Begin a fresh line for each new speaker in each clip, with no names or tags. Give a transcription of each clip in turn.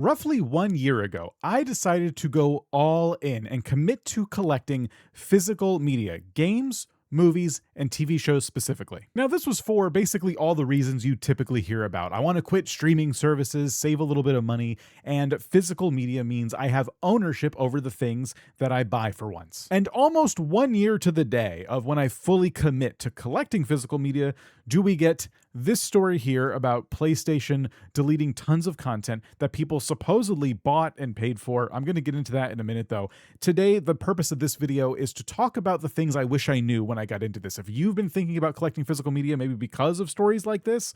Roughly 1 year ago, I decided to go all in and commit to collecting physical media, games, movies, and TV shows specifically. Now, this was for basically all the reasons you typically hear about. I want to quit streaming services, save a little bit of money, and physical media means I have ownership over the things that I buy for once. And almost 1 year to the day of when I fully commit to collecting physical media, do we get this story here about PlayStation deleting tons of content that people supposedly bought and paid for. I'm going to get into that in a minute though. Today, the purpose of this video is to talk about the things I wish I knew when I got into this. If you've been thinking about collecting physical media, maybe because of stories like this,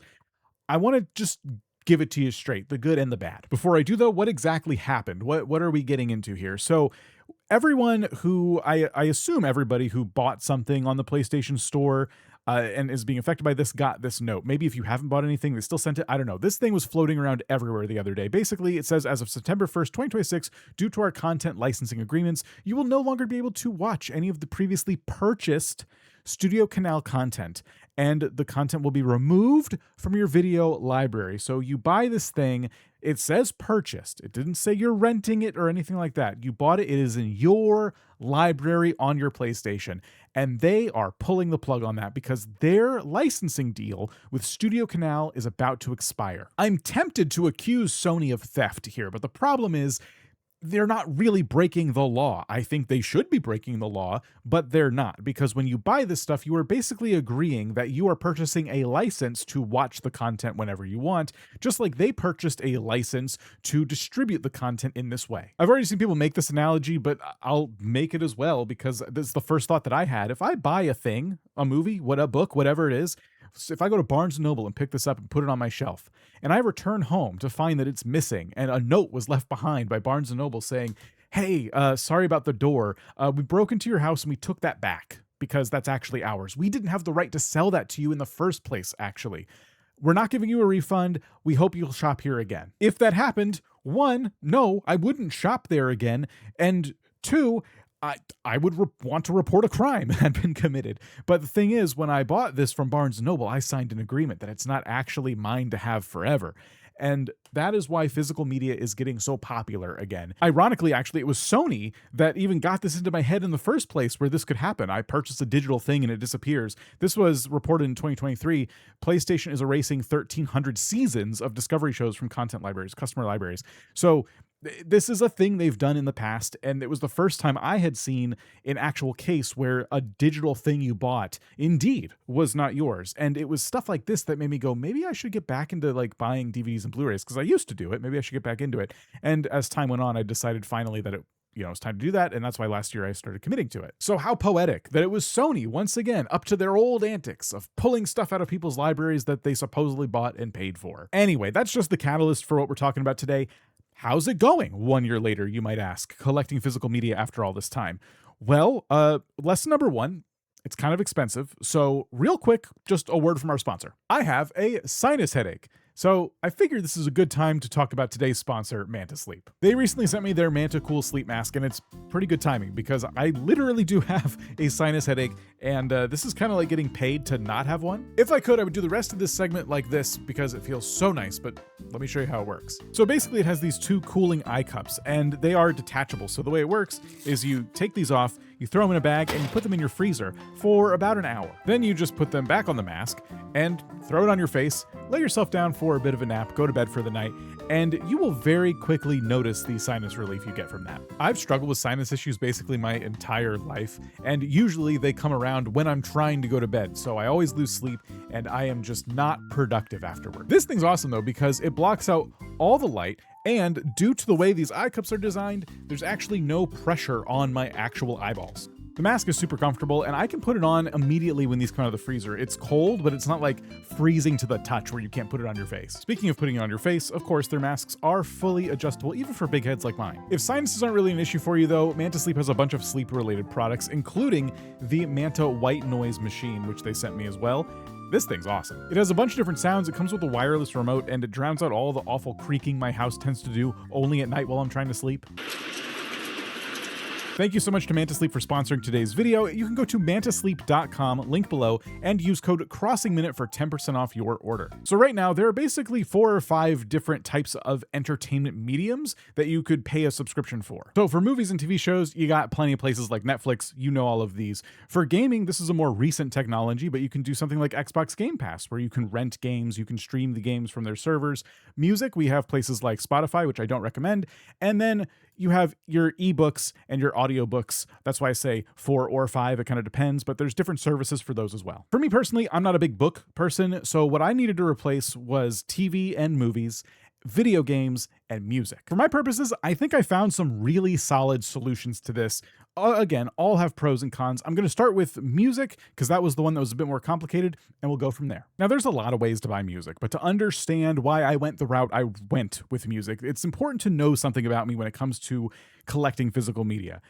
I want to just give it to you straight, the good and the bad. Before I do though, what exactly happened? What are we getting into here? So everyone who, I assume everybody who bought something on the PlayStation Store and is being affected by this got this note. Maybe if you haven't bought anything, they still sent it. I don't know. This thing was floating around everywhere the other day. Basically, it says, as of September 1st, 2026, due to our content licensing agreements, you will no longer be able to watch any of the previously purchased Studio Canal content, and the content will be removed from your video library. So you buy this thing, it says purchased. It didn't say you're renting it or anything like that. You bought it. It is in your library on your PlayStation, and they are pulling the plug on that because their licensing deal with Studio Canal is about to expire. I'm tempted to accuse Sony of theft here, but the problem is they're not really breaking the law. I think they should be breaking the law, but they're not, because when you buy this stuff, you are basically agreeing that you are purchasing a license to watch the content whenever you want, just like they purchased a license to distribute the content in this way. I've already seen people make this analogy, but I'll make it as well because this is the first thought that I had. If I buy a thing, a movie, a book, whatever it is, so if I go to Barnes & Noble and pick this up and put it on my shelf, and I return home to find that it's missing and a note was left behind by Barnes & Noble saying, hey, sorry about the door. We broke into your house and we took that back because that's actually ours. We didn't have the right to sell that to you in the first place, actually. We're not giving you a refund. We hope you'll shop here again. If that happened, one, no, I wouldn't shop there again. And two, I would want to report a crime that had been committed. But the thing is, when I bought this from Barnes & Noble, I signed an agreement that it's not actually mine to have forever. And that is why physical media is getting so popular again. Ironically, actually, it was Sony that even got this into my head in the first place where this could happen. I purchased a digital thing and it disappears. This was reported in 2023. PlayStation is erasing 1,300 seasons of Discovery shows from content libraries, customer libraries. So this is a thing they've done in the past, and it was the first time I had seen an actual case where a digital thing you bought indeed was not yours. And it was stuff like this that made me go, maybe I should get back into like buying DVDs and Blu-rays because I used to do it. Maybe I should get back into it. And as time went on, I decided finally that it's time to do that, and that's why last year I started committing to it. So how poetic that it was Sony, once again, up to their old antics of pulling stuff out of people's libraries that they supposedly bought and paid for. Anyway, that's just the catalyst for what we're talking about today. How's it going 1 year later, you might ask, collecting physical media after all this time? Well, lesson number one, it's kind of expensive. So real quick, just a word from our sponsor. I have a sinus headache. So I figured this is a good time to talk about today's sponsor, Manta Sleep. They recently sent me their Manta Cool Sleep Mask, and it's pretty good timing because I literally do have a sinus headache, and this is kind of like getting paid to not have one. If I could, I would do the rest of this segment like this because it feels so nice, but let me show you how it works. So basically it has these two cooling eye cups, and they are detachable. So the way it works is you take these off, you throw them in a bag, and you put them in your freezer for about an hour. Then you just put them back on the mask and throw it on your face, lay yourself down for a bit of a nap, go to bed for the night, and you will very quickly notice the sinus relief you get from that. I've struggled with sinus issues basically my entire life, and usually they come around when I'm trying to go to bed, so I always lose sleep, and I am just not productive afterward. This thing's awesome though because it blocks out all the light, and due to the way these eye cups are designed, there's actually no pressure on my actual eyeballs. The mask is super comfortable, and I can put it on immediately when these come out of the freezer. It's cold, but it's not like freezing to the touch where you can't put it on your face. Speaking of putting it on your face, of course, their masks are fully adjustable, even for big heads like mine. If sinuses aren't really an issue for you though, Manta Sleep has a bunch of sleep-related products, including the Manta White Noise Machine, which they sent me as well. This thing's awesome. It has a bunch of different sounds. It comes with a wireless remote, and it drowns out all the awful creaking my house tends to do only at night while I'm trying to sleep. Thank you so much to Mantasleep for sponsoring today's video. You can go to mantasleep.com, link below, and use code CrossingMinute for 10% off your order. So right now, there are basically 4 or 5 different types of entertainment mediums that you could pay a subscription for. So for movies and TV shows, you got plenty of places like Netflix, you know all of these. For gaming, this is a more recent technology, but you can do something like Xbox Game Pass, where you can rent games, you can stream the games from their servers. Music, we have places like Spotify, which I don't recommend, and then you have your ebooks and your audiobooks. That's why I say 4 or 5, it kind of depends, but there's different services for those as well. For me personally, I'm not a big book person, so what I needed to replace was TV and movies, video games, and music. For my purposes, I think I found some really solid solutions to this. Again, all have pros and cons. I'm going to start with music because that was the one that was a bit more complicated, and we'll go from there. Now, there's a lot of ways to buy music, but to understand why I went the route I went with music, it's important to know something about me when it comes to collecting physical media.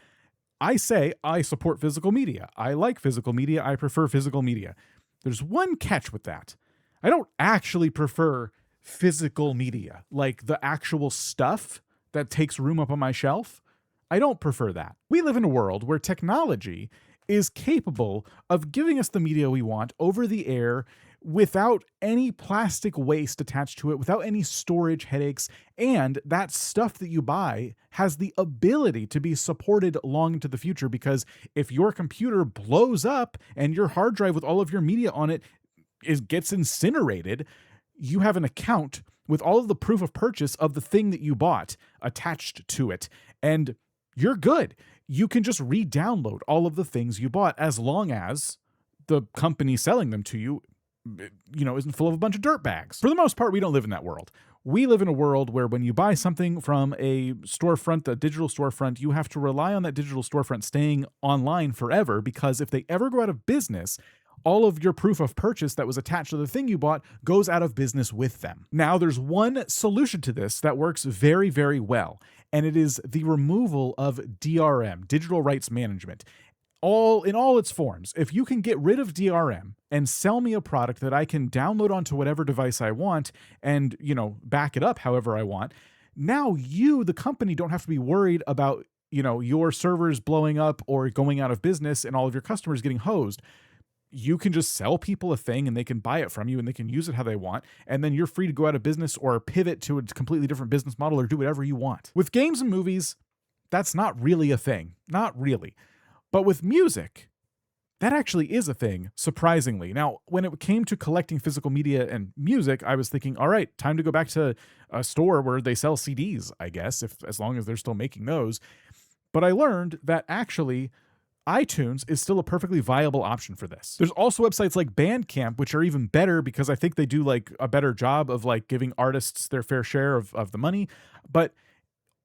I say I support physical media. I like physical media. I prefer physical media. There's one catch with that. I don't actually prefer physical media, like the actual stuff that takes room up on my shelf. I don't prefer that. We live in a world where technology is capable of giving us the media we want over the air without any plastic waste attached to it, without any storage headaches, and that stuff that you buy has the ability to be supported long into the future, because if your computer blows up and your hard drive with all of your media on it gets incinerated, you have an account with all of the proof of purchase of the thing that you bought attached to it, and you're good. You can just re-download all of the things you bought as long as the company selling them to you, isn't full of a bunch of dirt bags. For the most part, we don't live in that world. We live in a world where when you buy something from a storefront, a digital storefront, you have to rely on that digital storefront staying online forever, because if they ever go out of business, all of your proof of purchase that was attached to the thing you bought goes out of business with them. Now, there's one solution to this that works very, very well, and it is the removal of DRM, digital rights management. In all its forms. If you can get rid of DRM and sell me a product that I can download onto whatever device I want and, back it up however I want, now you, the company, don't have to be worried about, your servers blowing up or going out of business and all of your customers getting hosed. You can just sell people a thing and they can buy it from you and they can use it how they want. And then you're free to go out of business or pivot to a completely different business model or do whatever you want. With games and movies, that's not really a thing. Not really. But with music, that actually is a thing, surprisingly. Now, when it came to collecting physical media and music, I was thinking, all right, time to go back to a store where they sell CDs, I guess, as long as they're still making those. But I learned that actually iTunes is still a perfectly viable option for this. There's also websites like Bandcamp, which are even better because I think they do like a better job of like giving artists their fair share of the money. But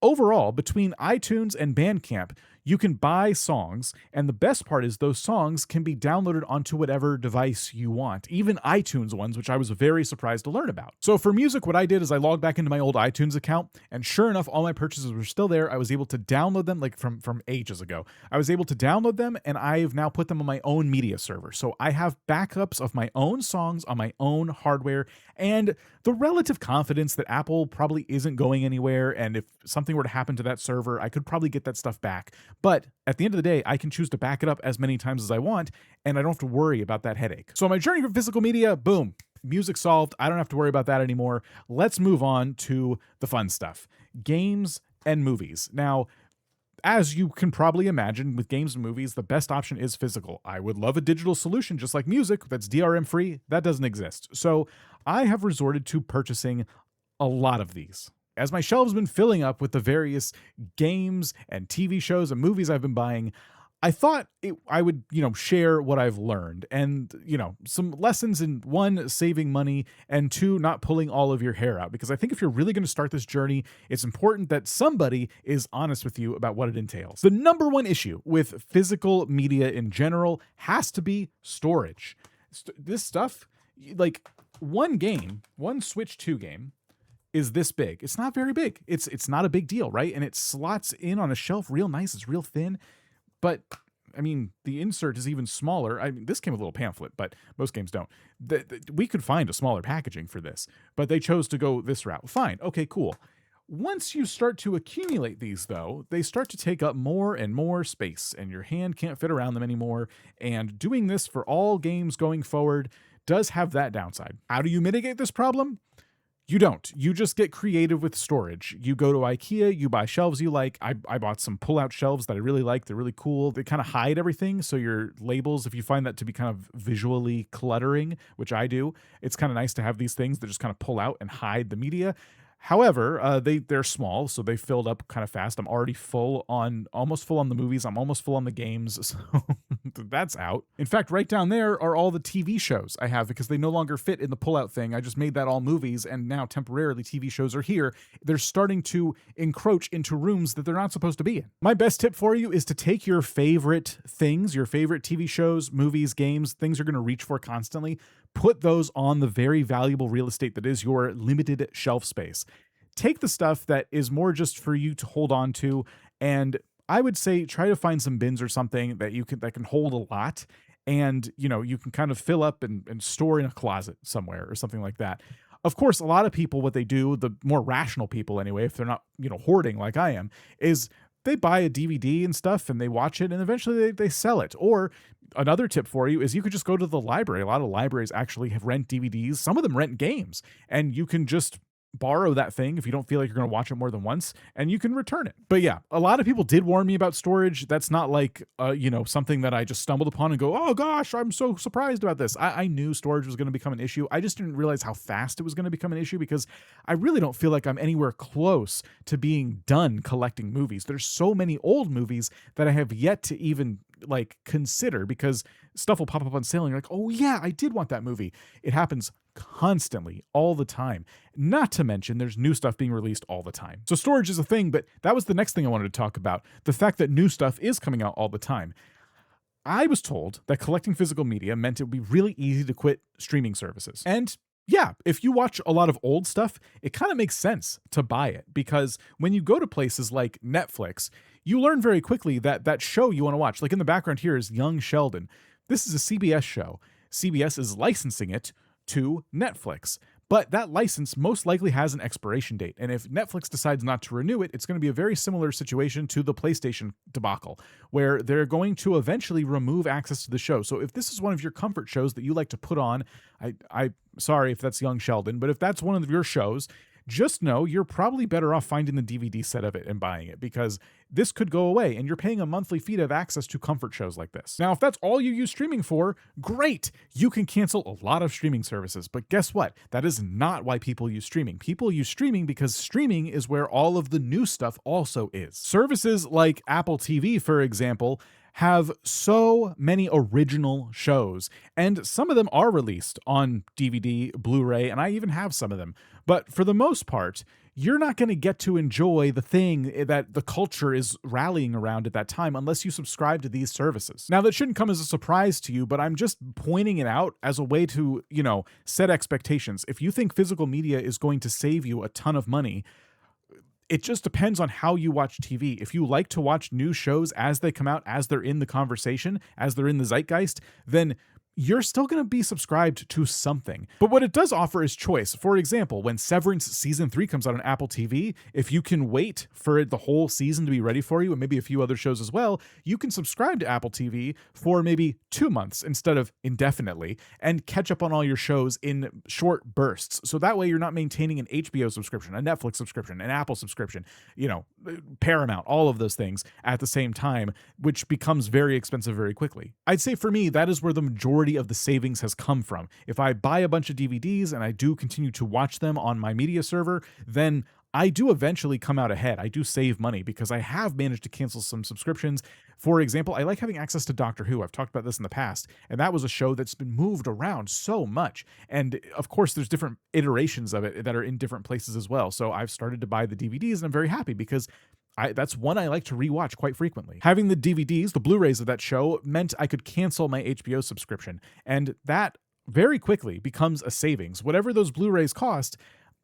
overall, between iTunes and Bandcamp, you can buy songs, and the best part is those songs can be downloaded onto whatever device you want, even iTunes ones, which I was very surprised to learn about. So for music, what I did is I logged back into my old iTunes account, and sure enough, all my purchases were still there. I was able to download them like from ages ago. I was able to download them, and I've now put them on my own media server. So I have backups of my own songs on my own hardware, and the relative confidence that Apple probably isn't going anywhere, and if something were to happen to that server, I could probably get that stuff back. But at the end of the day, I can choose to back it up as many times as I want, and I don't have to worry about that headache. So my journey for physical media, boom, music solved. I don't have to worry about that anymore. Let's move on to the fun stuff, games and movies. Now, as you can probably imagine, with games and movies, the best option is physical. I would love a digital solution just like music that's DRM free. That doesn't exist. So I have resorted to purchasing a lot of these. As my shelves have been filling up with the various games and TV shows and movies I've been buying, I thought I would, share what I've learned and, some lessons in 1, saving money, and 2, not pulling all of your hair out. Because I think if you're really going to start this journey, it's important that somebody is honest with you about what it entails. The number one issue with physical media in general has to be storage. This stuff, like one Switch 2 game, is this big. It's not very big. It's not a big deal, right? And it slots in on a shelf real nice. It's real thin. But, I mean, the insert is even smaller. I mean, this came with a little pamphlet, but most games don't. We could find a smaller packaging for this, but they chose to go this route. Fine. Okay, cool. Once you start to accumulate these, though, they start to take up more and more space, and your hand can't fit around them anymore. And doing this for all games going forward does have that downside. How do you mitigate this problem? You don't. You just get creative with storage. You go to IKEA, you buy shelves you like. I bought some pull-out shelves that I really like. They're really cool. They kind of hide everything, so your labels, if you find that to be kind of visually cluttering, which I do, it's kind of nice to have these things that just kind of pull out and hide the media. However, they're small, so they filled up kind of fast. I'm already almost full on the movies. I'm almost full on the games, so that's out. In fact, right down there are all the TV shows I have because they no longer fit in the pullout thing. I just made that all movies, and now temporarily TV shows are here. They're starting to encroach into rooms that they're not supposed to be in. My best tip for you is to take your favorite things, your favorite TV shows, movies, games, things you're going to reach for constantly, put those on the very valuable real estate that is your limited shelf space. Take the stuff that is more just for you to hold on to, and I would say try to find some bins or something that can hold a lot, and you can kind of fill up and store in a closet somewhere or something like that. Of course, a lot of people, what they do, the more rational people anyway, if they're not hoarding like I am, is they buy a DVD and stuff and they watch it and eventually they sell it. Or another tip for you is you could just go to the library. A lot of libraries actually have rent DVDs. Some of them rent games, and you can just borrow that thing if you don't feel like you're going to watch it more than once, and you can return it. But yeah, a lot of people did warn me about storage. That's not like, something that I just stumbled upon and go, oh gosh, I'm so surprised about this. I knew storage was going to become an issue. I just didn't realize how fast it was going to become an issue because I really don't feel like I'm anywhere close to being done collecting movies. There's so many old movies that I have yet to even consider because stuff will pop up on sale and you're like, oh yeah, I did want that movie. It happens constantly, all the time. Not to mention there's new stuff being released all the time. So storage is a thing, but that was the next thing I wanted to talk about. The fact that new stuff is coming out all the time. I was told that collecting physical media meant it would be really easy to quit streaming services. And yeah, if you watch a lot of old stuff, it kind of makes sense to buy it because when you go to places like Netflix, you learn very quickly that that show you want to watch, like in the background here is Young Sheldon. This is a CBS show. CBS is licensing it to Netflix, but that license most likely has an expiration date. And if Netflix decides not to renew it, it's going to be a very similar situation to the PlayStation debacle, where they're going to eventually remove access to the show. So if this is one of your comfort shows that you like to put on, I sorry if that's Young Sheldon, but if that's one of your shows, just know you're probably better off finding the DVD set of it and buying it because this could go away and you're paying a monthly fee to have access to comfort shows like this. Now, if that's all you use streaming for, great. You can cancel a lot of streaming services, but guess what? That is not why people use streaming. People use streaming because streaming is where all of the new stuff also is. Services like Apple TV, for example, have so many original shows, and some of them are released on DVD, Blu-ray, and I even have some of them. But for the most part, you're not going to get to enjoy the thing that the culture is rallying around at that time unless you subscribe to these services. Now, that shouldn't come as a surprise to you, but I'm just pointing it out as a way to, set expectations. If you think physical media is going to save you a ton of money, it just depends on how you watch TV. If you like to watch new shows as they come out, as they're in the conversation, as they're in the zeitgeist, then you're still going to be subscribed to something. But what it does offer is choice. For example, when Severance Season 3 comes out on Apple TV, if you can wait for the whole season to be ready for you, and maybe a few other shows as well, you can subscribe to Apple TV for maybe 2 months instead of indefinitely and catch up on all your shows in short bursts. So that way you're not maintaining an HBO subscription, a Netflix subscription, an Apple subscription, Paramount, all of those things at the same time, which becomes very expensive very quickly. I'd say for me, that is where the majority of the savings has come from. If I buy a bunch of DVDs and I do continue to watch them on my media server, then I do eventually come out ahead. I do save money because I have managed to cancel some subscriptions. For example, I like having access to Doctor Who. I've talked about this in the past, and that was a show that's been moved around so much. And of course, there's different iterations of it that are in different places as well. So I've started to buy the DVDs, and I'm very happy because that's one I like to rewatch quite frequently. Having the DVDs, the Blu-rays of that show, meant I could cancel my HBO subscription, and that very quickly becomes a savings. Whatever those Blu-rays cost,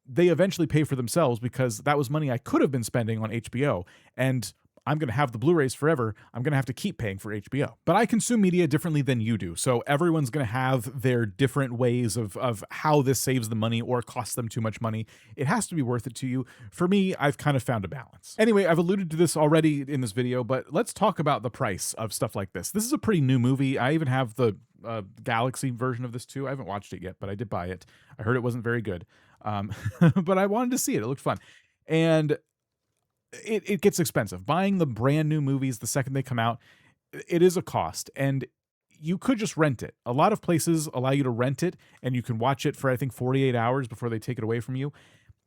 they eventually pay for themselves because that was money I could have been spending on HBO, and I'm going to have the Blu-rays forever. I'm going to have to keep paying for HBO. But I consume media differently than you do. So everyone's going to have their different ways of how this saves them money or costs them too much money. It has to be worth it to you. For me, I've kind of found a balance. Anyway, I've alluded to this already in this video, but let's talk about the price of stuff like this. This is a pretty new movie. I even have the Galaxy version of this too. I haven't watched it yet, but I did buy it. I heard it wasn't very good. But I wanted to see it. It looked fun. And it gets expensive. Buying the brand new movies the second they come out, it is a cost. And you could just rent it. A lot of places allow you to rent it, and you can watch it for, I think, 48 hours before they take it away from you.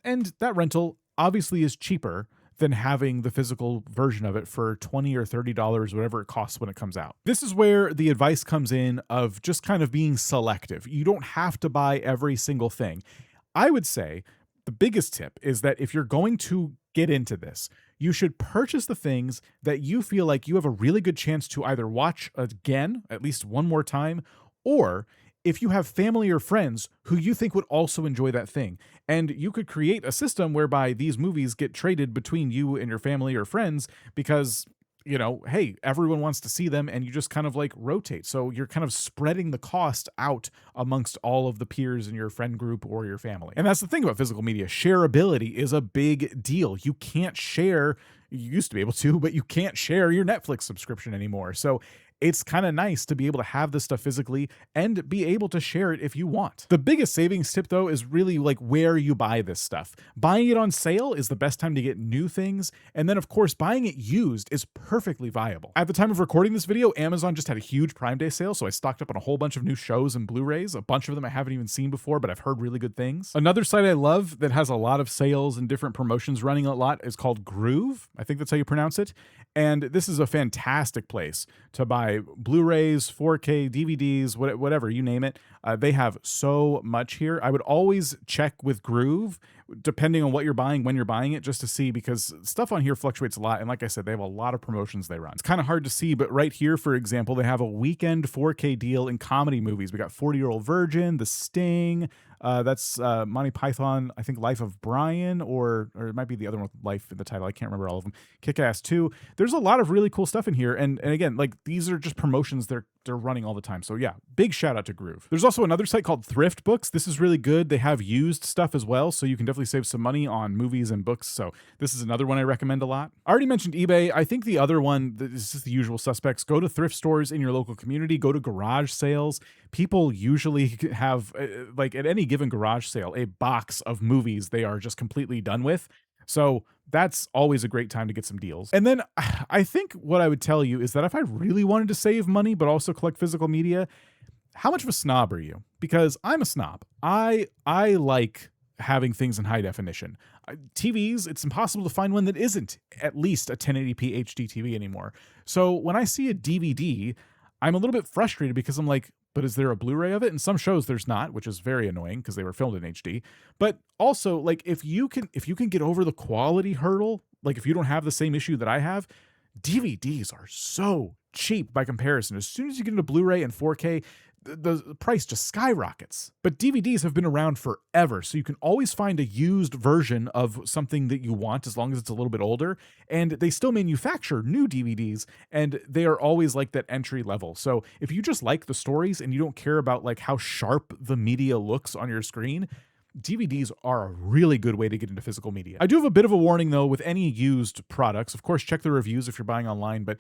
And that rental obviously is cheaper than having the physical version of it for $20 or $30, whatever it costs when it comes out. This is where the advice comes in of just kind of being selective. You don't have to buy every single thing. I would say the biggest tip is that if you're going to get into this, you should purchase the things that you feel like you have a really good chance to either watch again, at least one more time, or if you have family or friends who you think would also enjoy that thing. And you could create a system whereby these movies get traded between you and your family or friends because, you know, hey, everyone wants to see them and you just kind of like rotate. So you're kind of spreading the cost out amongst all of the peers in your friend group or your family. And that's the thing about physical media. Shareability is a big deal. You can't share, you used to be able to, but you can't share your Netflix subscription anymore. So it's kind of nice to be able to have this stuff physically and be able to share it if you want. The biggest savings tip, though, is really like where you buy this stuff. Buying it on sale is the best time to get new things. And then, of course, buying it used is perfectly viable. At the time of recording this video, Amazon just had a huge Prime Day sale, so I stocked up on a whole bunch of new shows and Blu-rays. A bunch of them I haven't even seen before, but I've heard really good things. Another site I love that has a lot of sales and different promotions running a lot is called Groove. I think that's how you pronounce it. And this is a fantastic place to buy Blu-rays, 4K, DVDs, whatever, you name it. They have so much here. I would always check with Groove, depending on what you're buying, when you're buying it, just to see, because stuff on here fluctuates a lot. And like I said, they have a lot of promotions they run. It's kind of hard to see, but right here, for example, they have a weekend 4K deal in comedy movies. We got 40-Year-Old Virgin, The Sting, that's Monty Python, I think Life of Brian, or it might be the other one with Life in the title. I can't remember all of them. Kick-Ass 2. There's a lot of really cool stuff in here. And again, like these are just promotions they're running all the time. So yeah, big shout out to Groove. There's also another site called Thrift Books. This is really good. They have used stuff as well, so you can definitely save some money on movies and books. So this is another one I recommend a lot. I already mentioned eBay. I think the other one, this is the usual suspects. Go to thrift stores in your local community. Go to garage sales. People usually have, like at any given garage sale, a box of movies they are just completely done with. So that's always a great time to get some deals. And then I think what I would tell you is that if I really wanted to save money but also collect physical media, how much of a snob are you? Because I'm a snob. I like having things in high definition. TVs, it's impossible to find one that isn't at least a 1080p HD TV anymore. So when I see a DVD, I'm a little bit frustrated because I'm like, but is there a Blu-ray of it? And some shows there's not, which is very annoying because they were filmed in HD. But also, like, if you can get over the quality hurdle, like if you don't have the same issue that I have, DVDs are so cheap by comparison. As soon as you get into Blu-ray and 4K, the price just skyrockets. But DVDs have been around forever, so you can always find a used version of something that you want as long as it's a little bit older. And they still manufacture new DVDs, and they are always like that entry level. So if you just like the stories and you don't care about like how sharp the media looks on your screen, DVDs are a really good way to get into physical media. I do have a bit of a warning though with any used products. Of course, check the reviews if you're buying online, but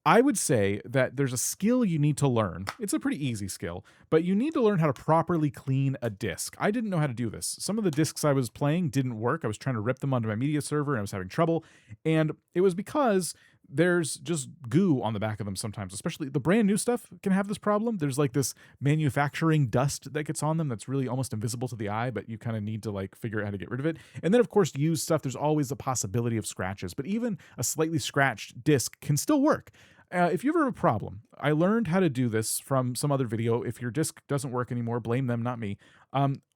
I would say that there's a skill you need to learn. It's a pretty easy skill, but you need to learn how to properly clean a disc. I didn't know how to do this. Some of the discs I was playing didn't work. I was trying to rip them onto my media server and I was having trouble. And it was because there's just goo on the back of them sometimes, especially the brand new stuff can have this problem. There's like this manufacturing dust that gets on them that's really almost invisible to the eye, but you kind of need to like figure out how to get rid of it. And then of course, used stuff, there's always the possibility of scratches, but even a slightly scratched disc can still work. If you ever have a problem, I learned how to do this from some other video. If your disc doesn't work anymore, blame them, not me.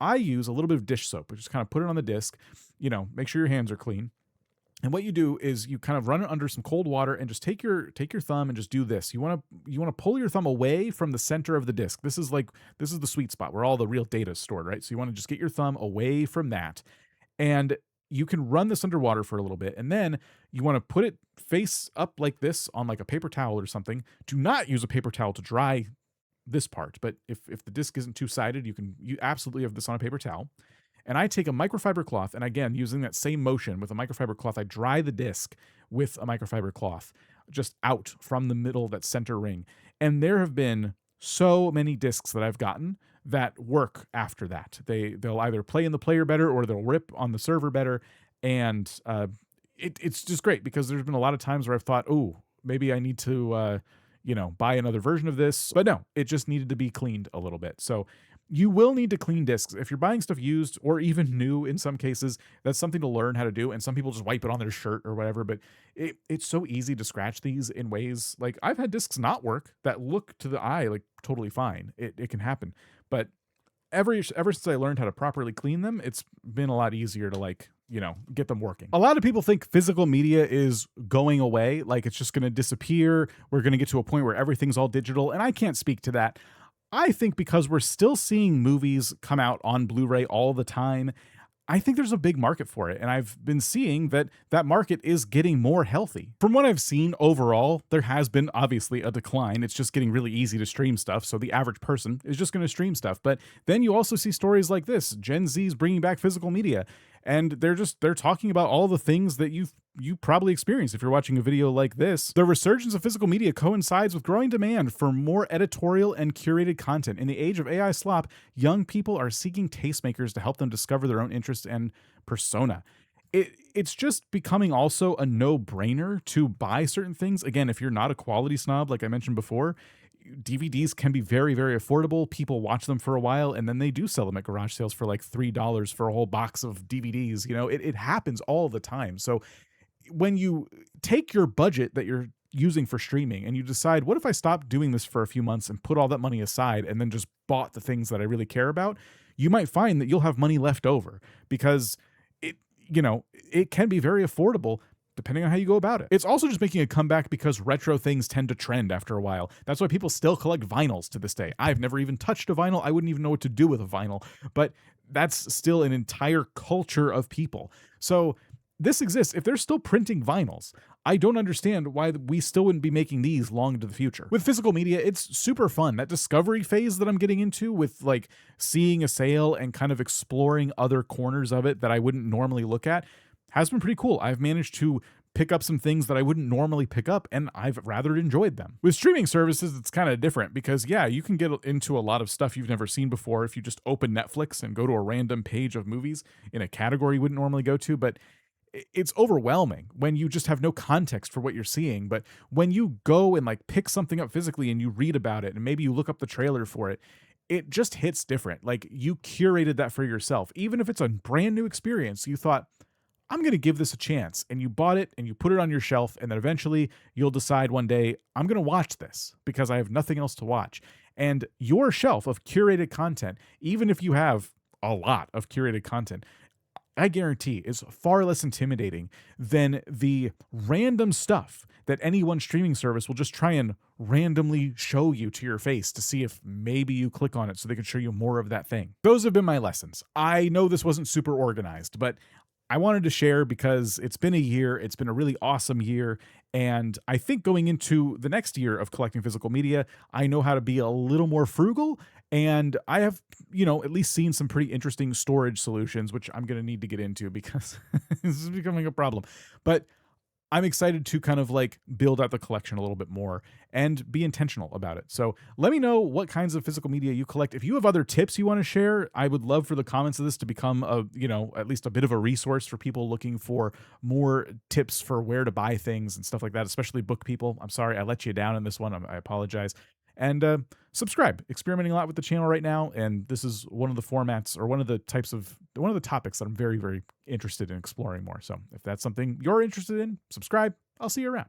I use a little bit of dish soap, which just kind of put it on the disc, you know, make sure your hands are clean. And what you do is you kind of run it under some cold water and just take your thumb and just do this. You want to pull your thumb away from the center of the disc. This is the sweet spot where all the real data is stored, right? So you want to just get your thumb away from that. And you can run this underwater for a little bit, and then you want to put it face up like this on like a paper towel or something. Do not use a paper towel to dry this part, but if the disc isn't two-sided, you absolutely have this on a paper towel. And I take a microfiber cloth, and again, using that same motion with a microfiber cloth, I dry the disc with a microfiber cloth just out from the middle, that center ring. And there have been so many discs that I've gotten that work after that. They'll either play in the player better or they'll rip on the server better. And it's just great, because there's been a lot of times where I've thought, oh, maybe I need to buy another version of this. But no, it just needed to be cleaned a little bit. So you will need to clean discs. If you're buying stuff used or even new in some cases, that's something to learn how to do. And some people just wipe it on their shirt or whatever, but it's so easy to scratch these in ways. Like, I've had discs not work that look to the eye like totally fine. It can happen. But ever since I learned how to properly clean them, it's been a lot easier to get them working. A lot of people think physical media is going away, like it's just going to disappear. We're going to get to a point where everything's all digital, and I can't speak to that. I think because we're still seeing movies come out on Blu-ray all the time, I think there's a big market for it, and I've been seeing that market is getting more healthy. From what I've seen overall, there has been obviously a decline. It's just getting really easy to stream stuff, so the average person is just going to stream stuff. But then you also see stories like this, Gen Z's bringing back physical media, and they're talking about all the things that you probably experienced if you're watching a video like this. The resurgence of physical media coincides with growing demand for more editorial and curated content. In the age of AI slop, young people are seeking tastemakers to help them discover their own interests and persona. It's just becoming also a no-brainer to buy certain things. Again, if you're not a quality snob, like I mentioned before, DVDs can be very, very affordable. People watch them for a while, and then they do sell them at garage sales for like $3 for a whole box of DVDs. It happens all the time. So when you take your budget that you're using for streaming and you decide, what if I stopped doing this for a few months and put all that money aside and then just bought the things that I really care about, you might find that you'll have money left over, because it can be very affordable depending on how you go about it. It's also just making a comeback because retro things tend to trend after a while. That's why people still collect vinyls to this day. I've never even touched a vinyl. I wouldn't even know what to do with a vinyl, but that's still an entire culture of people. So this exists. If they're still printing vinyls, I don't understand why we still wouldn't be making these long into the future. With physical media, it's super fun. That discovery phase that I'm getting into with like seeing a sale and kind of exploring other corners of it that I wouldn't normally look at has been pretty cool. I've managed to pick up some things that I wouldn't normally pick up, and I've rather enjoyed them. With streaming services, it's kind of different because, yeah, you can get into a lot of stuff you've never seen before if you just open Netflix and go to a random page of movies in a category you wouldn't normally go to, but it's overwhelming when you just have no context for what you're seeing. But when you go and like pick something up physically and you read about it and maybe you look up the trailer for it, it just hits different. Like, you curated that for yourself. Even if it's a brand new experience, you thought, I'm going to give this a chance, and you bought it and you put it on your shelf, and then eventually you'll decide one day, I'm going to watch this because I have nothing else to watch. And your shelf of curated content, even if you have a lot of curated content, I guarantee is far less intimidating than the random stuff that any one streaming service will just try and randomly show you to your face to see if maybe you click on it so they can show you more of that thing. Those have been my lessons. I know this wasn't super organized, but I wanted to share because it's been a year. It's been a really awesome year. And I think going into the next year of collecting physical media, I know how to be a little more frugal. And I have, at least seen some pretty interesting storage solutions, which I'm going to need to get into because this is becoming a problem. But I'm excited to kind of like build out the collection a little bit more and be intentional about it. So let me know what kinds of physical media you collect. If you have other tips you want to share, I would love for the comments of this to become at least a bit of a resource for people looking for more tips for where to buy things and stuff like that, especially book people. I'm sorry, I let you down in this one. I apologize. And subscribe. Experimenting a lot with the channel right now, and this is one of the formats or one of the topics that I'm very, very interested in exploring more. So if that's something you're interested in, subscribe. I'll see you around.